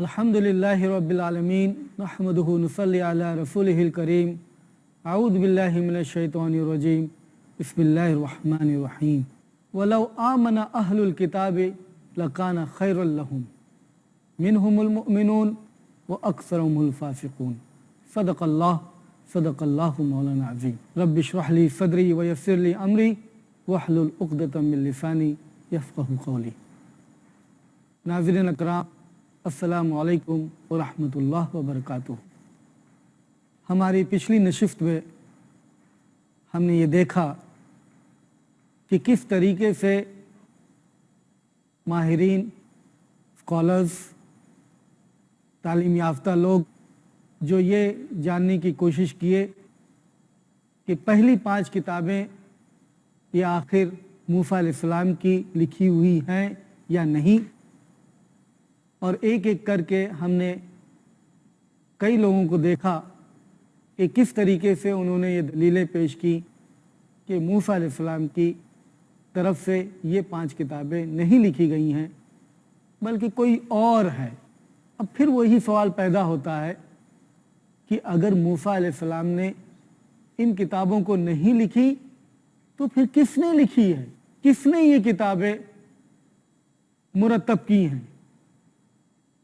अल्हम्दुलिल्लाहि रब्बिल आलमीन नहमदुहु नुसल्ली अला रसूलिहिल करीम अऊज़ु बिल्लाहि मिनश शैतानिर रजीम बिस्मिल्लाहिर रहमानिर रहीम वलौ आमना अहलुल किताबि लकाना खैरल लहुम मिनहुमुल मुमिनून व अक्सरुहुमुल फासिकून सदक़ल्लाहु मौलाना अज़ीम रब्बि इश्रह ली सदरी व यस्सिर ली अमरी वहलुल उक़दतम मिन लिसानी यफ़क़हू क़ौली। नाज़रीन अकराम, अस्सलामु अलैकुम व रहमतुल्लाह व बरकातुहू। हमारी पिछली नशिस्त में हमने ये देखा कि किस तरीके से माहिरीन, स्कॉलर्स, तालीम याफ्ता लोग जो ये जानने की कोशिश किए कि पहली 5 किताबें ये आखिर मूसा अलैहिस्सलाम की लिखी हुई हैं या नहीं, और एक एक करके हमने कई लोगों को देखा कि किस तरीके से उन्होंने ये दलीलें पेश की कि मूसा अलैहिस्सलाम की तरफ से ये 5 किताबें नहीं लिखी गई हैं बल्कि कोई और है। अब फिर वही सवाल पैदा होता है कि अगर मूसा अलैहिस्सलाम ने इन किताबों को नहीं लिखी तो फिर किसने लिखी है, किसने ये किताबें मुरतब की हैं,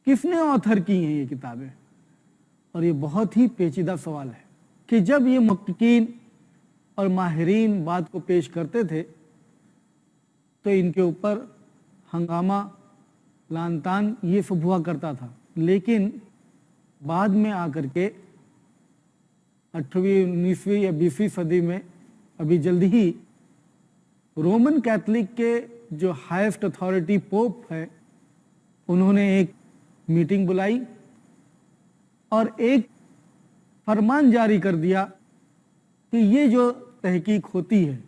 किसने ऑथर की हैं ये किताबें। और ये बहुत ही पेचीदा सवाल है कि जब ये मुहक्किकीन और माहिरीन बात को पेश करते थे तो इनके ऊपर हंगामा, लान तान ये सब हुआ करता था, लेकिन बाद में आकर के 8वीं 19वीं या 20वीं सदी में अभी जल्दी ही रोमन कैथलिक के जो हाईएस्ट अथॉरिटी पोप है उन्होंने एक मीटिंग बुलाई और एक फरमान जारी कर दिया कि ये जो तहकीक होती है,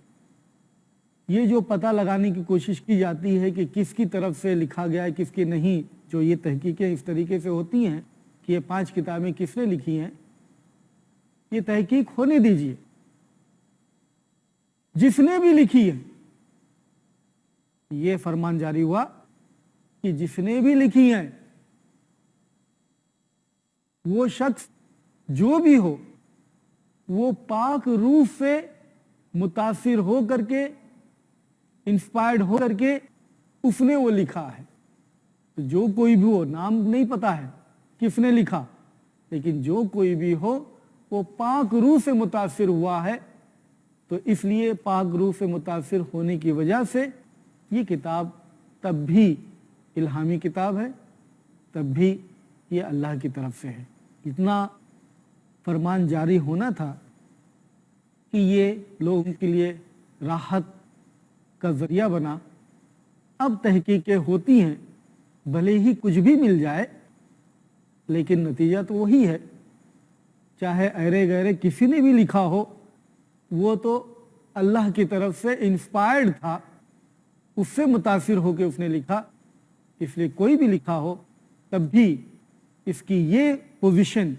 ये जो पता लगाने की कोशिश की जाती है कि किसकी तरफ से लिखा गया है किसकी नहीं, जो ये तहकीकें इस तरीके से होती हैं कि ये 5 किताबें किसने लिखी हैं, ये तहकीक होने दीजिए। जिसने भी लिखी है, ये फरमान जारी हुआ कि जिसने भी लिखी है वो शख्स जो भी हो वो पाक रूह से मुतासिर हो करके, इंस्पायर्ड हो करके उसने वो लिखा है। तो जो कोई भी हो, नाम नहीं पता है किसने लिखा, लेकिन जो कोई भी हो वो पाक रूह से मुतासिर हुआ है। तो इसलिए पाक रूह से मुतासिर होने की वजह से ये किताब तब भी इल्हामी किताब है, तब भी ये अल्लाह की तरफ से है। इतना फरमान जारी होना था कि ये लोगों के लिए राहत का ज़रिया बना। अब तहकीकें होती हैं, भले ही कुछ भी मिल जाए लेकिन नतीजा तो वही है, चाहे अरे गहरे किसी ने भी लिखा हो, वो तो अल्लाह की तरफ से इंस्पायर्ड था, उससे मुतासिर होकर उसने लिखा। इसलिए कोई भी लिखा हो तब भी इसकी ये पोजीशन,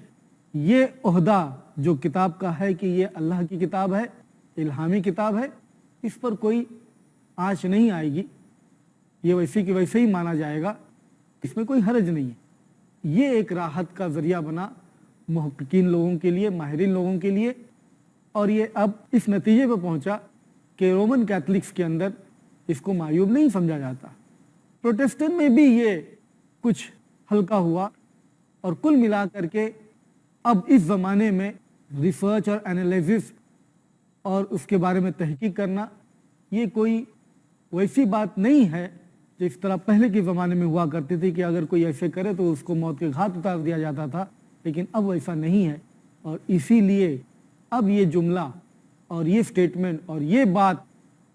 ये ओहदा जो किताब का है कि ये अल्लाह की किताब है, इल्हामी किताब है, इस पर कोई आँच नहीं आएगी, ये वैसे की वैसे ही माना जाएगा, इसमें कोई हर्ज नहीं है। ये एक राहत का ज़रिया बना मुहक्किकीन लोगों के लिए, माहिरीन लोगों के लिए। और ये अब इस नतीजे पर पहुंचा कि रोमन कैथलिक्स के अंदर इसको मायूब नहीं समझा जाता, प्रोटेस्टेंट में भी ये कुछ हल्का हुआ, और कुल मिला करके अब इस ज़माने में रिसर्च और एनालिसिस और उसके बारे में तहकीक करना ये कोई वैसी बात नहीं है जिस तरह पहले के ज़माने में हुआ करती थी कि अगर कोई ऐसे करे तो उसको मौत के घाट उतार दिया जाता था, लेकिन अब वैसा नहीं है। और इसीलिए अब ये जुमला और ये स्टेटमेंट और ये बात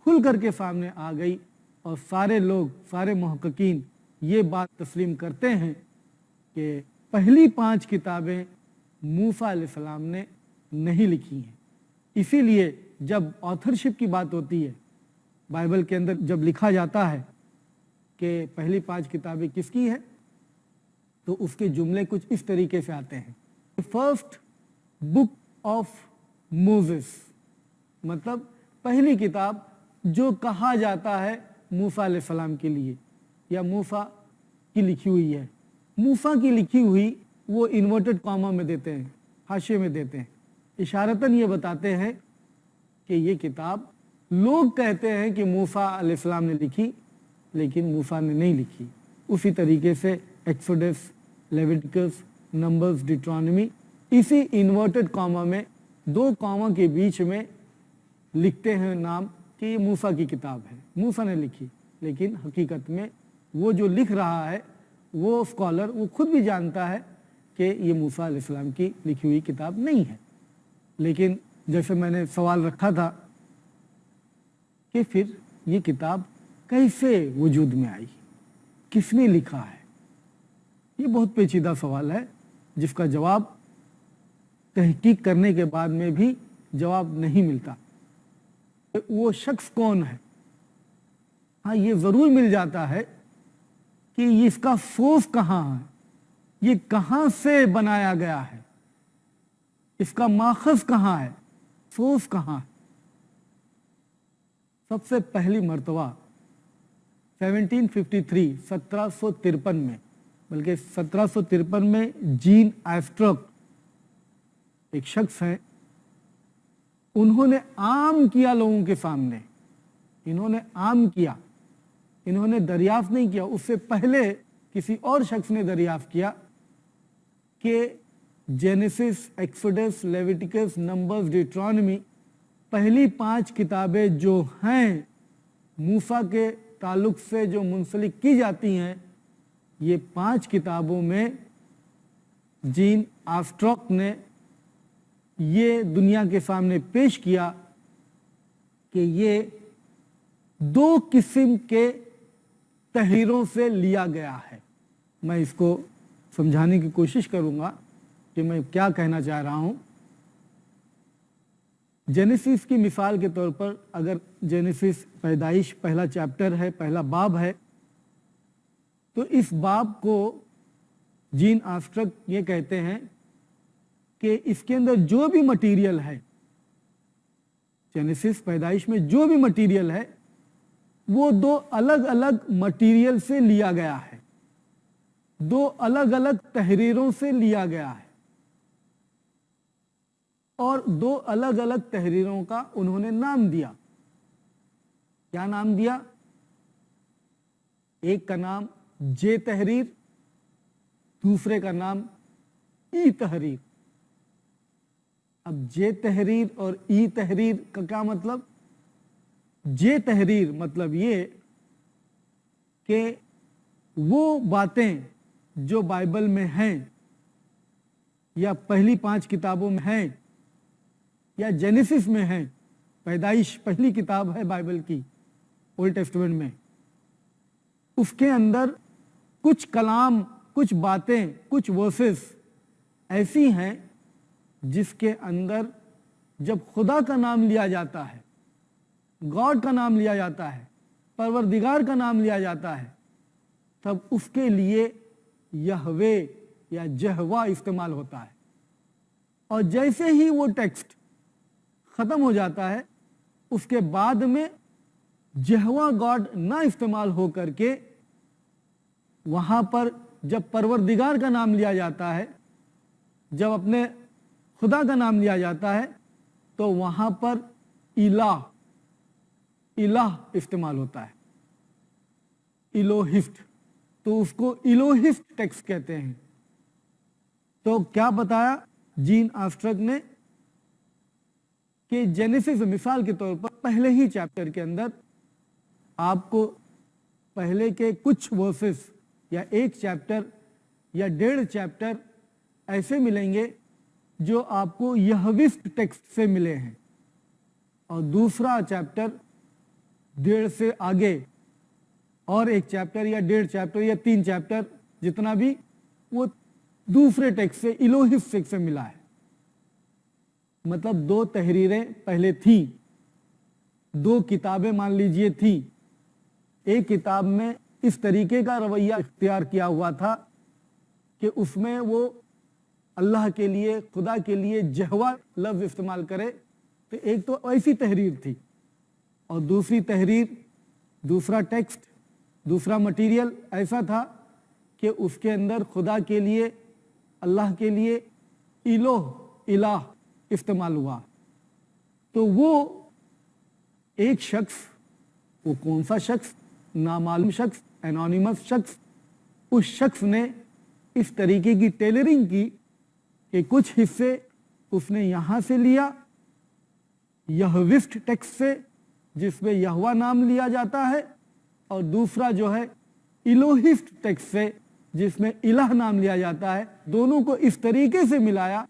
खुल करके सामने आ गई और सारे लोग, सारे मुहक्किकीन ये बात तस्लीम करते हैं कि पहली 5 किताबें मूसा अलैहिस्सलाम ने नहीं लिखी हैं। इसीलिए जब ऑथरशिप की बात होती है बाइबल के अंदर, जब लिखा जाता है कि पहली 5 किताबें किसकी है, तो उसके जुमले कुछ इस तरीके से आते हैं। फर्स्ट बुक ऑफ मोसेस, मतलब पहली किताब जो कहा जाता है मूसा अलैहिस्सलाम के लिए या मूसा की लिखी हुई है, मूसा की लिखी हुई वो इन्वर्टेड कॉमा में देते हैं, हाशिए में देते हैं, इशारतन ये बताते हैं कि ये किताब लोग कहते हैं कि मूसा अलैहिस्सलाम ने लिखी, लेकिन मूसा ने नहीं लिखी। उसी तरीके से एक्सोडस, लेविटिकस, नंबर्स, डिट्रॉनमी इसी इन्वर्टेड कॉमा में 2 कॉमा के बीच में लिखते हैं नाम कि ये मूसा की किताब है, मूसा ने लिखी। लेकिन हकीकत में वो जो लिख रहा है वो स्कॉलर वो खुद भी जानता है कि ये मूसा अलैहिस्सलाम की लिखी हुई किताब नहीं है। लेकिन जैसे मैंने सवाल रखा था कि फिर ये किताब कैसे वजूद में आई, किसने लिखा है, ये बहुत पेचीदा सवाल है जिसका जवाब तहकीक करने के बाद में भी जवाब नहीं मिलता। वो शख्स कौन है? हाँ, ये जरूर मिल जाता है कि इसका सोर्स कहाँ है, ये कहाँ से बनाया गया है, इसका माखज कहाँ है, सोर्स कहाँ है। सबसे पहली मर्तबा 1753 में, बल्कि 1753 में जीन एस्ट्रक एक शख्स हैं, उन्होंने आम किया लोगों के सामने, इन्होंने आम किया, इन्होंने दरियाफ्त नहीं किया, उससे पहले किसी और शख्स ने दरियाफ्त किया कि genesis, exodus, Leviticus, numbers, Deuteronomy पहली 5 किताबें जो हैं मूसा के ताल्लुक से जो मुंसलिक की जाती हैं, ये 5 किताबों में जीन एस्ट्रक ने ये दुनिया के सामने पेश किया कि ये 2 किस्म के तहरीरों से लिया गया है। मैं इसको समझाने की कोशिश करूंगा कि मैं क्या कहना चाह रहा हूं। जेनेसिस की मिसाल के तौर पर, अगर जेनेसिस पैदाइश पहला चैप्टर है, पहला बाब है, तो इस बाब को जीन एस्ट्रक ये कहते हैं कि इसके अंदर जो भी मटेरियल है, जेनेसिस पैदाइश में जो भी मटेरियल है, वो 2 अलग अलग मटेरियल से लिया गया है, 2 अलग अलग तहरीरों से लिया गया है, और 2 अलग अलग तहरीरों का उन्होंने नाम दिया। क्या नाम दिया? एक का नाम जे तहरीर, दूसरे का नाम ई तहरीर। अब जे तहरीर और ई तहरीर का क्या मतलब? जे तहरीर मतलब ये कि वो बातें जो बाइबल में हैं या पहली 5 किताबों में हैं या जेनेसिस में हैं, पैदाइश पहली किताब है बाइबल की ओल्ड टेस्टामेंट में, उसके अंदर कुछ कलाम, कुछ बातें, कुछ वर्सेस ऐसी हैं जिसके अंदर जब खुदा का नाम लिया जाता है, गॉड का नाम लिया जाता है, परवरदिगार का नाम लिया जाता है, तब उसके लिए यहवे या जहवा इस्तेमाल होता है। और जैसे ही वो टेक्स्ट खत्म हो जाता है, उसके बाद में जहवा गॉड ना इस्तेमाल हो करके वहां पर जब परवरदिगार का नाम लिया जाता है, जब अपने खुदा का नाम लिया जाता है, तो वहां पर इलाह इस्तेमाल होता है, इलोहिस्ट, तो उसको इलोहिस्ट टेक्स्ट कहते हैं। तो क्या बताया जीन एस्ट्रक ने कि जेनेसिस मिसाल के तौर पर पहले ही चैप्टर के अंदर आपको पहले के कुछ वर्सेस या एक चैप्टर या 1.5 चैप्टर ऐसे मिलेंगे जो आपको यहविस्ट टेक्स्ट से मिले हैं, और दूसरा चैप्टर 1.5 से आगे और एक चैप्टर या 1.5 चैप्टर या 3 चैप्टर जितना भी, वो दूसरे टेक्स्ट से, इलोहिस्ट टेक्स्ट से मिला है। मतलब 2 तहरीरें पहले थी, 2 किताबें मान लीजिए थी। एक किताब में इस तरीके का रवैया इख्तियार किया हुआ था कि उसमें वो अल्लाह के लिए, खुदा के लिए जहवा लफ्ज इस्तेमाल करे, तो एक तो ऐसी तहरीर थी, और दूसरी तहरीर, दूसरा टेक्स्ट, दूसरा मटेरियल ऐसा था کہ उसके अंदर खुदा के लिए, अल्लाह के लिए इलाह इस्तेमाल हुआ। तो वो एक शख्स, वो कौन सा शख्स? नामालूम शख्स, एनोनिमस शख्स, उस शख्स ने इस तरीके की टेलरिंग की कि कुछ हिस्से उसने यहाँ से लिया यहविस्ट टेक्स्ट से, जिसमें यहवा नाम लिया जाता है, और दूसरा जो है इलोहिस्ट टेक्स्ट से, जिसमें इलाह नाम लिया जाता है। दोनों को इस तरीके से मिलाया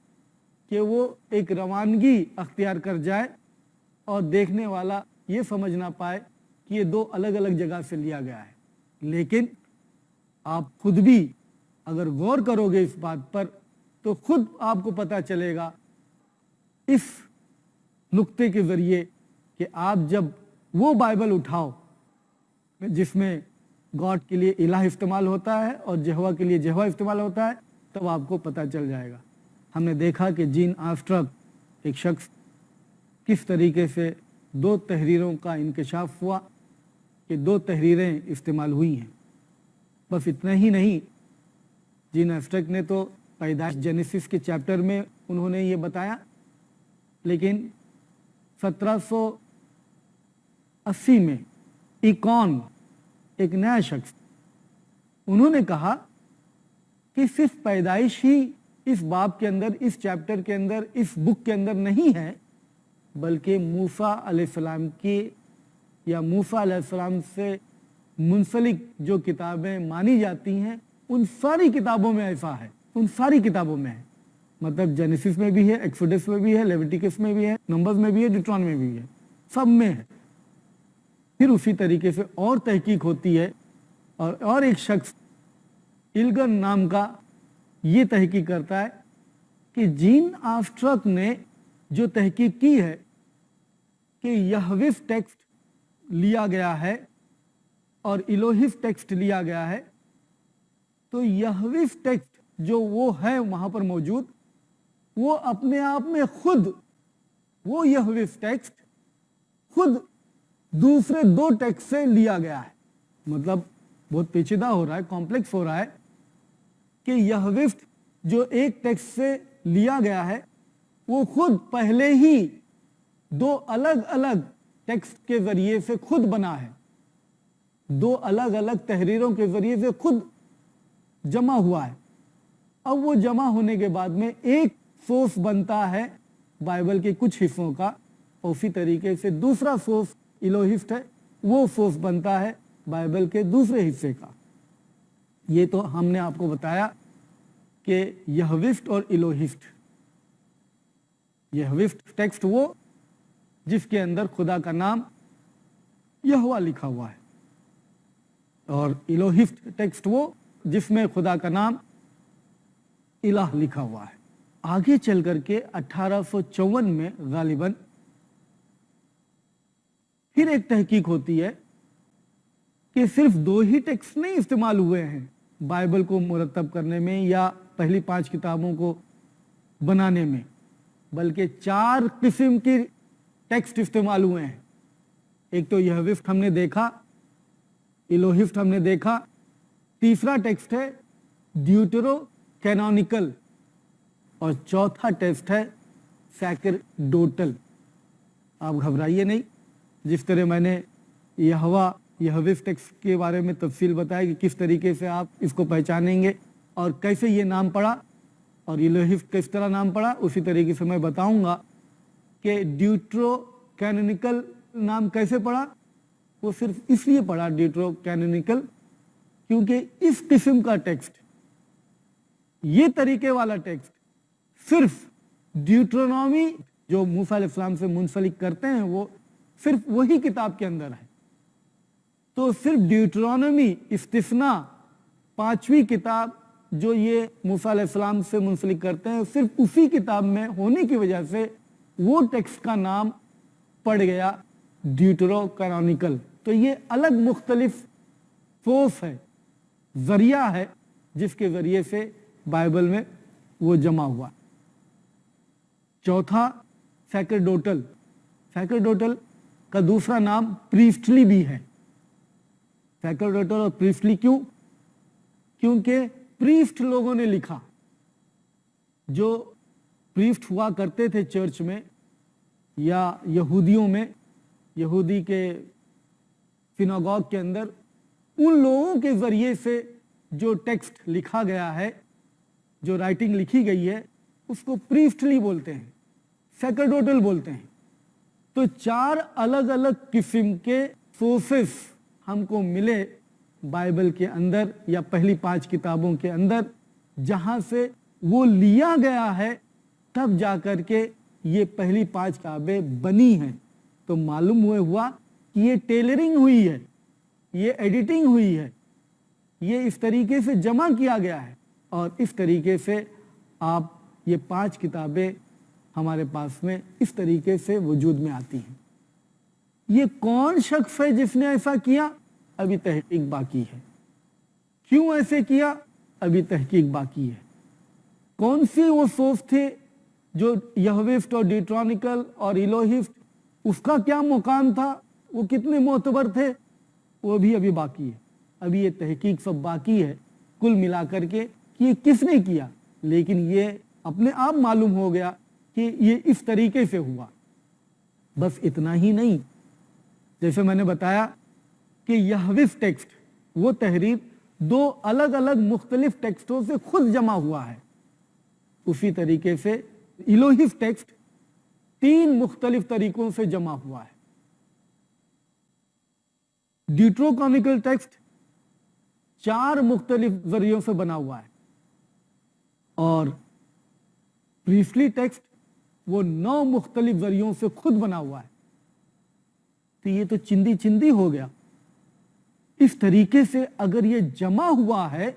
कि वो एक रवानगी अख्तियार कर जाए और देखने वाला ये समझ ना पाए कि ये दो अलग अलग जगह से लिया गया है। लेकिन आप खुद भी अगर गौर करोगे इस बात पर तो खुद आपको पता चलेगा इस नुक्ते के जरिए कि आप जब वो बाइबल उठाओ जिसमें गॉड के लिए इलाह इस्तेमाल होता है और यहोवा के लिए यहोवा इस्तेमाल होता है, तब आपको पता चल जाएगा। हमने देखा कि जीन आर्मस्ट्रांग एक शख्स किस तरीके से दो तहरीरों का इंकशाफ हुआ कि दो तहरीरें इस्तेमाल हुई हैं। बस इतना ही नहीं, जीन आर्मस्ट्रांग ने तो पैदाइश जेनेसिस के चैप्टर में उन्होंने ये बताया, लेकिन 1780 में इकॉन, एक नया शख्स, उन्होंने कहा कि सिर्फ पैदाइश ही इस बाब के अंदर, इस चैप्टर के अंदर, इस बुक के अंदर नहीं है, बल्कि मूसा अलैहिस्सलाम की या मूसा अलैहिस्सलाम से मुंसलिक जो किताबें मानी जाती हैं उन सारी किताबों में ऐसा है, उन सारी किताबों में है। मतलब जेनेसिस में भी है, एक्सोडस में भी है, लेविटिकस में भी है, नंबर्स में भी है, डिट्रॉनॉमी में भी है, सब में है। फिर उसी तरीके से और तहकीक होती है और एक शख्स इल्गन नाम का ये तहकीक करता है कि जीन आर्मस्ट्रांग ने जो तहकीक की है कि यहविस टेक्स्ट लिया गया है और इलोहिस टेक्स्ट लिया गया है, तो यहविस टेक्स्ट जो वो है वहां पर मौजूद, वो अपने आप में खुद, वो यहविस टेक्स्ट खुद दूसरे दो टेक्स्ट से लिया गया है। मतलब बहुत पेचीदा हो रहा है, कॉम्प्लेक्स हो रहा है कि यहविस जो एक टेक्स्ट से लिया गया है वो खुद पहले ही दो अलग अलग टेक्स्ट के जरिए से खुद बना है, दो अलग अलग तहरीरों के जरिए से खुद जमा हुआ है। अब वो जमा होने के बाद में एक सोर्स बनता है बाइबल के कुछ हिस्सों का, और उसी तरीके से दूसरा सोर्स इलोहिस्ट है, वो सोर्स बनता है बाइबल के दूसरे हिस्से का। ये तो हमने आपको बताया कि यहविस्ट और इलोहिस्ट, यहविस्ट टेक्स्ट वो जिसके अंदर खुदा का नाम यहोवा लिखा हुआ है, और इलोहिस्ट टेक्स्ट वो जिसमें खुदा का नाम इलाह लिखा हुआ है। आगे चल करके 1854 में गालिबन फिर एक तहकीक होती है कि सिर्फ दो ही टेक्स्ट नहीं इस्तेमाल हुए हैं बाइबल को मुरतब करने में या पहली 5 किताबों को बनाने में, बल्कि 4 किस्म की टेक्स्ट इस्तेमाल हुए हैं। एक तो यहविस्ट हमने देखा, इलोहिस्ट हमने देखा, तीसरा टेक्स्ट है ड्यूटरो कैनोनिकल, और चौथा टेक्स्ट है सैकरडोटल। आप घबराइए नहीं, जिस तरह मैंने यहविस्ट टेक्स्ट के बारे में तफसील बताया कि किस तरीके से आप इसको पहचानेंगे और कैसे ये नाम पड़ा और इलोहिस्ट किस तरह नाम पड़ा, उसी तरीके से मैं बताऊंगा कि ड्यूटरो कैनोनिकल नाम कैसे पड़ा। वो सिर्फ इसलिए पड़ा ड्यूटरो कैनोनिकल क्योंकि इस किस्म का टेक्स्ट, ये तरीके वाला टेक्स्ट सिर्फ ड्यूटरोनॉमी जो मूसा अलैहिस्सलाम से मुंसलिक करते हैं वो सिर्फ वही किताब के अंदर है। तो सिर्फ ड्यूटरोनॉमी इस्तिस्ना 5वीं किताब जो ये मूसा अलैहिस्सलाम से मुंसलिक करते हैं, सिर्फ उसी किताब में होने की वजह से वो टेक्स्ट का नाम पड़ गया ड्यूटरो कैनोनिकल। तो ये अलग मुख्तलिफ सोर्स है, जरिया है जिसके जरिए से बाइबल में वो जमा हुआ। चौथा सैकरडोटल, सैकरडोटल का दूसरा नाम प्रीस्टली भी है। सैकरडोटल और प्रीस्टली क्यों? क्योंकि प्रीस्ट लोगों ने लिखा, जो प्रीस्ट हुआ करते थे चर्च में या यहूदियों में, यहूदी के सिनागोग के अंदर, उन लोगों के जरिए से जो टेक्स्ट लिखा गया है, जो राइटिंग लिखी गई है, उसको प्रीस्टली बोलते हैं, सैकरडोटल बोलते हैं। तो 4 अलग अलग किस्म के सोर्सेस हमको मिले बाइबल के अंदर या पहली 5 किताबों के अंदर, जहां से वो लिया गया है, तब जाकर के ये पहली 5 किताबें बनी हैं। तो मालूम हुआ कि ये टेलरिंग हुई है, ये एडिटिंग हुई है, ये इस तरीके से जमा किया गया है, और इस तरीके से आप ये 5 किताबें हमारे पास में इस तरीके से वजूद में आती हैं। ये कौन शख्स है जिसने ऐसा किया? अभी तहकीक बाकी है। क्यों ऐसे किया? अभी तहकीक बाकी है। कौन सी वो सोर्स थे जो यहविस्ट और डिट्रॉनिकल और इलोहिस्ट, उसका क्या मुकाम था, वो कितने मोतबर थे, वो भी अभी बाकी है। अभी ये तहकीक सब बाकी है कुल मिलाकर के कि ये किसने किया। लेकिन ये अपने आप मालूम हो गया कि ये इस तरीके से हुआ। बस इतना ही नहीं, जैसे मैंने बताया कि यहविस्ट टेक्स्ट, वो तहरीर 2 अलग अलग मुख्तलिफ टेक्स्टों से खुद जमा हुआ है। उसी तरीके से इलोहिस्ट टेक्स्ट 3 मुख्तलिफ तरीकों से जमा हुआ है। ड्यूटरोकॉनिकल टेक्स्ट 4 मुख्तलिफ जरियों से बना हुआ है, और प्रीस्टली टेक्स्ट वो 9 मुख्तलिफ जरियों से खुद बना हुआ है। तो ये तो चिंदी चिंदी हो गया। इस तरीके से अगर ये जमा हुआ है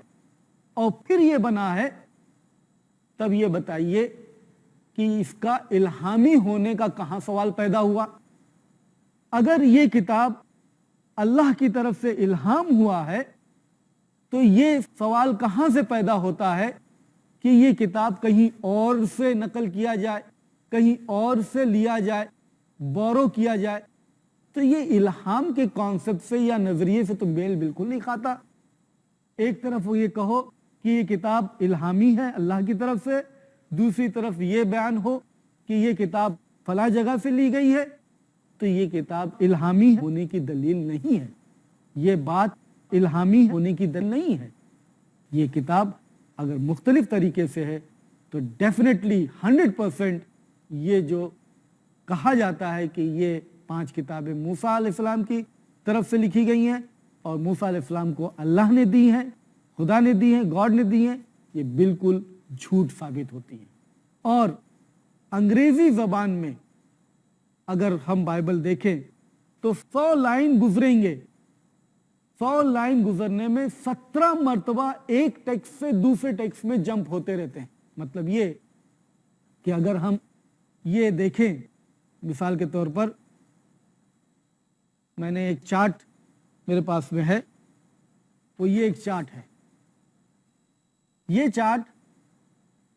और फिर ये बना है, तब ये बताइए कि इसका इल्हामी होने का कहां सवाल पैदा हुआ। अगर ये किताब अल्लाह की तरफ से इल्हाम हुआ है, तो ये सवाल कहां से पैदा होता है कि ये किताब कहीं और से नकल किया जाए, कहीं और से लिया जाए, बोरो किया जाए। तो ये इल्हाम के कॉन्सेप्ट से या नजरिए से तो मेल बिल्कुल नहीं खाता। एक तरफ वो ये कहो कि ये किताब इल्हामी है अल्लाह की तरफ से, दूसरी तरफ ये बयान हो कि ये किताब फला जगह से ली गई है, तो ये किताब इल्हामी होने की दलील नहीं है। ये बात इल्हामी होने की दलील नहीं है। ये किताब अगर मुख्तलिफ तरीके से है तो डेफिनेटली 100% ये जो कहा जाता है कि ये 5 किताबें मूसा अलैहिस्सलाम की तरफ से लिखी गई हैं और मूसा अलैहिस्सलाम को अल्लाह ने दी हैं, खुदा ने दी हैं, गॉड ने दी हैं, ये बिल्कुल झूठ साबित होती है। और अंग्रेजी जबान में अगर हम बाइबल देखें तो 100 लाइन गुजरेंगे, 100 लाइन गुजरने में 17 मरतबा एक टेक्स्ट से दूसरे टेक्स्ट में जंप होते रहते हैं। मतलब ये कि अगर हम ये देखें, मिसाल के तौर पर मैंने एक चार्ट मेरे पास में है, तो ये एक चार्ट है। ये chart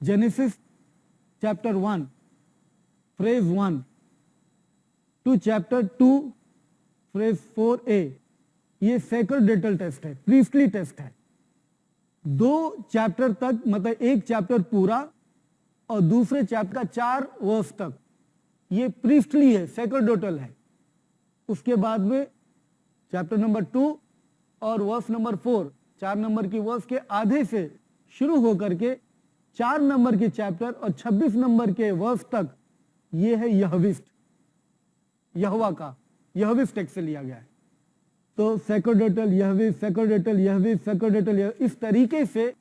Genesis chapter 1 phrase 1 to chapter 2 phrase 4a, ये सैक्रडेटल टेक्स्ट है, प्रीस्टली टेक्स्ट है। 2 चैप्टर तक, मतलब एक चैप्टर पूरा और दूसरे चैप्टर का 4 वर्स तक ये प्रीस्टली है, सैक्रडेटल है। उसके बाद में चैप्टर नंबर 2 और वर्स नंबर 4, 4 नंबर की वर्स के आधे से शुरू होकर के 4 नंबर के चैप्टर और 26 नंबर के वर्स तक ये है यहविस्ट, यहोवा का, यहविस्ट टेक्स्ट से लिया गया है। तो सैक्रडेटल यहविस्ट, सैक्रडेटल यहविस्ट, सैक्रडेटल यहविस्ट, इस तरीके से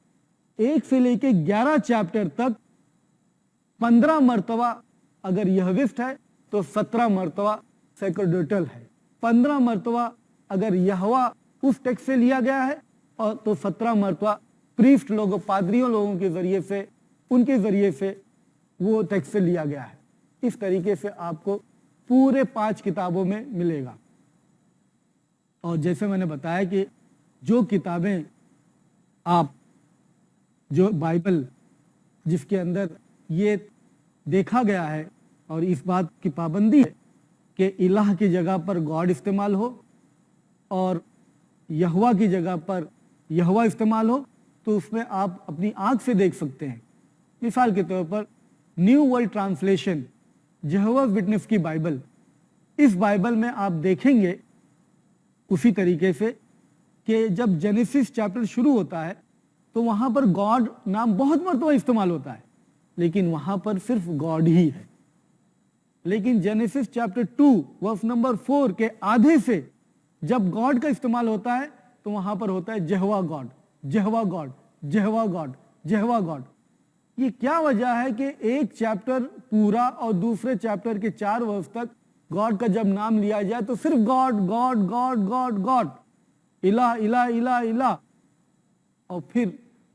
1 से लेके 11 चैप्टर तक 15 मरतबा अगर यहविस्ट है तो 17 मरतबा सैक्रडेटल है। 15 मरतबा अगर यहोवा उस टेक्स्ट से लिया गया है और तो 17 मरतबा प्रीस्ट लोगों, पादरियों लोगों के जरिए से, उनके जरिए से वो टेक्स्ट से लिया गया है। इस तरीके से आपको पूरे 5 किताबों में मिलेगा। और जैसे मैंने बताया कि जो किताबें आप, जो बाइबल जिसके अंदर ये देखा गया है और इस बात की पाबंदी है कि इलाह की जगह पर गॉड इस्तेमाल हो और यहोवा की जगह पर यहोवा इस्तेमाल हो, تو اس میں آپ اپنی آنکھ سے دیکھ سکتے ہیں. مثال کے طور پر نیو ورلڈ ٹرانسلیشن جہوہ وٹنس کی بائبل، اس بائبل میں آپ دیکھیں گے اسی طریقے سے کہ جب جینیسس چیپٹر شروع ہوتا ہے تو وہاں پر گاڈ نام بہت مرتبہ استعمال ہوتا ہے، لیکن وہاں پر صرف گاڈ ہی ہے. لیکن جینیسس چیپٹر 2 ورس نمبر 4 کے آدھے سے جب گاڈ کا استعمال ہوتا ہے تو وہاں پر ہوتا ہے جہوہ God, Jehovah God, Jehovah God, Jehovah God. یہ کیا وجہ ہے کہ ایک چیپٹر پورا اور دوسرے چیپٹر کے 4 ورس تک گاڈ کا جب نام لیا جائے تو صرف God God God God God, الہ الہ الہ الہ، اور پھر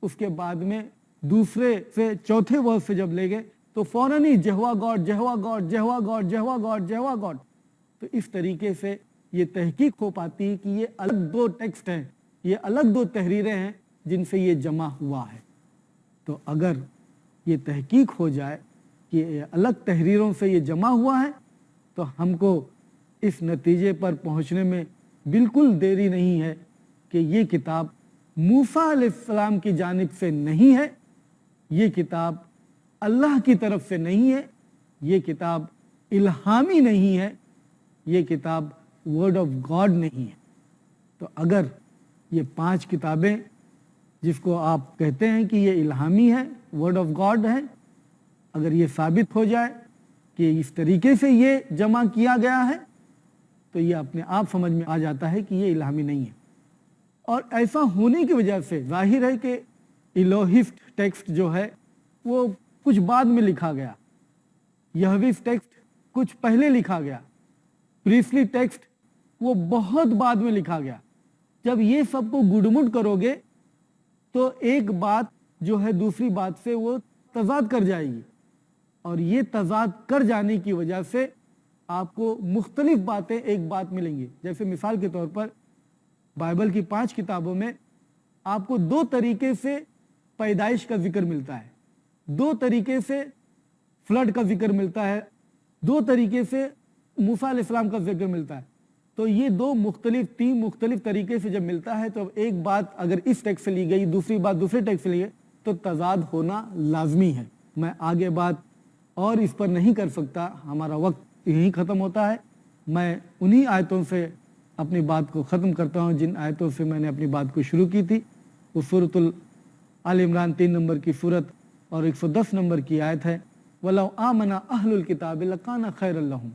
اس کے بعد میں دوسرے سے چوتھے ورس سے جب لے گئے تو فوراً ہی Jehovah God Jehovah God Jehovah God Jehovah God Jehovah God. تو اس طریقے سے یہ تحقیق ہو پاتی ہے کہ یہ الگ 2 ٹیکسٹ ہیں، یہ الگ 2 تحریریں ہیں جن سے یہ جمع ہوا ہے. تو اگر یہ تحقیق ہو جائے کہ یہ الگ تحریروں سے یہ جمع ہوا ہے تو ہم کو اس نتیجے پر پہنچنے میں بالکل دیری نہیں ہے کہ یہ کتاب موسیٰ علیہ السلام کی جانب سے نہیں ہے، یہ کتاب اللہ کی طرف سے نہیں ہے، یہ کتاب الہامی نہیں ہے، یہ کتاب ورڈ آف گاڈ نہیں ہے. تو اگر یہ 5 کتابیں جس کو آپ کہتے ہیں کہ یہ الہامی ہے، ورڈ آف گاڈ ہے، اگر یہ ثابت ہو جائے کہ اس طریقے سے یہ جمع کیا گیا ہے تو یہ اپنے آپ سمجھ میں آ جاتا ہے کہ یہ الہامی نہیں ہے. اور ایسا ہونے کی وجہ سے ظاہر ہے کہ الوہسٹ ٹیکسٹ جو ہے وہ کچھ بعد میں لکھا گیا، یہویسٹ ٹیکسٹ کچھ پہلے لکھا گیا، پریسلی ٹیکسٹ وہ بہت بعد میں لکھا گیا. جب یہ سب کو گڈمڈ کرو گے تو ایک بات جو ہے دوسری بات سے وہ تضاد کر جائے گی، اور یہ تضاد کر جانے کی وجہ سے آپ کو مختلف باتیں ایک بات ملیں گی. جیسے مثال کے طور پر بائبل کی 5 کتابوں میں آپ کو 2 طریقے سے پیدائش کا ذکر ملتا ہے، 2 طریقے سے فلڈ کا ذکر ملتا ہے، 2 طریقے سے موسیٰ علیہ السلام کا ذکر ملتا ہے. تو یہ 2 مختلف 3 مختلف طریقے سے جب ملتا ہے تو ایک بات اگر اس ٹیکسٹ سے لی گئی، دوسری بات دوسرے ٹیکسٹ سے لی گئی تو تضاد ہونا لازمی ہے. میں آگے بات اور اس پر نہیں کر سکتا، ہمارا وقت یہیں ختم ہوتا ہے. میں انہی آیتوں سے اپنی بات کو ختم کرتا ہوں جن آیتوں سے میں نے اپنی بات کو شروع کی تھی. وہ سورۃ آل عمران 3 نمبر کی سورت اور 110 نمبر کی آیت ہے، وَلَوْ آمَنَ أَهْلُ الْكِتَابِ لَكَانَ خَيْرًا لَهُمْ،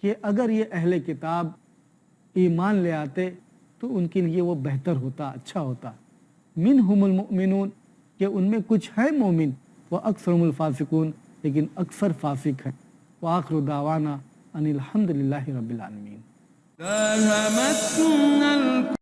کہ اگر یہ اہل کتاب ایمان لے آتے تو ان کے لیے وہ بہتر ہوتا، اچھا ہوتا. مِنْهُمُ الْمُؤْمِنُونَ، کہ ان میں کچھ ہے مومن، وَأَكْثَرُهُمُ الْفَاسِقُونَ، لیکن اکثر فاسق ہیں. وآخر دعوانا ان الحمد للہ رب العالمین.